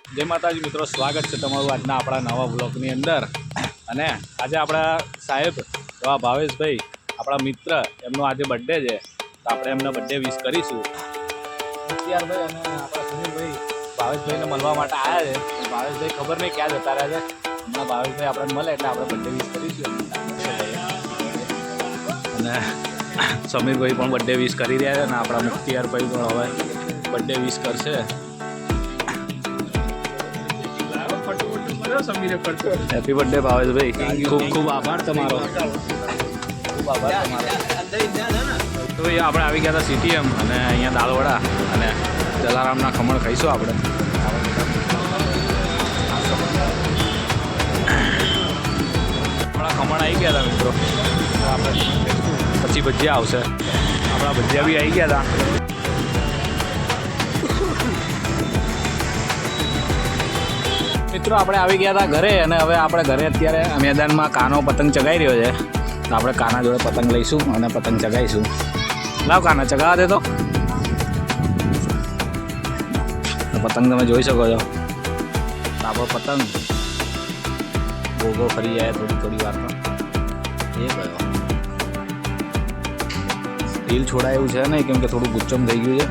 જય માતાજી મિત્રો, સ્વાગત છે તમારું આજના આપણા નવા બ્લોગની અંદર। અને આજે આપણા સાહેબ એવા ભાવેશભાઈ આપણા મિત્ર એમનો આજે બર્થડે છે, તો આપણે એમને બર્થડે વિશ કરીશું। મુખિયારભાઈ અને આપણા સુનિલભાઈ ભાવેશભાઈને મળવા માટે આવ્યા છે। ભાવેશભાઈ ખબર નહીં ક્યાં જતા રહ્યા છે, હમણાં ભાવેશભાઈ આપણને મળે એટલે આપણે બર્થડે વિશ કરીશું। અને સમીરભાઈ પણ બર્થડે વિશ કરી રહ્યા છે અને આપણા મુખિયારભાઈ પણ હવે બર્થડે વિશ કરશે। હેપી બર્થડે ભાવેશભાઈ, ખૂબ ખૂબ આભાર તમારો, ખૂબ આભાર તમારો। તો ભાઈ આપણે આવી ગયા હતા CTM અને અહીંયા દાલવડા અને જલારામના ખમણ ખાઈશું આપણે। આપણા ખમણ આવી ગયા હતા મિત્રો, આપણે પછી ભજીયા આવશે। આપણા ભજીયા બી આવી ગયા હતા। મિત્રો આપણે આવી ગયા હતા ઘરે અને હવે આપણે ઘરે અત્યારે મેદાનમાં કાનો પતંગ ચગાવી રહ્યો છે, તો આપણે કાના જોડે પતંગ લઈશું અને પતંગ ચગાવીશું। લાવ કાના ચગાવવા દે તો પતંગ તમે જોઈ શકો છો। આપણો પતંગ ગોગો ફરી જાય થોડી વારમાં। એ કયો રીલ છોડાય એવું છે નહીં, કેમ કે થોડું ગુચ્ચમ થઈ ગયું છે।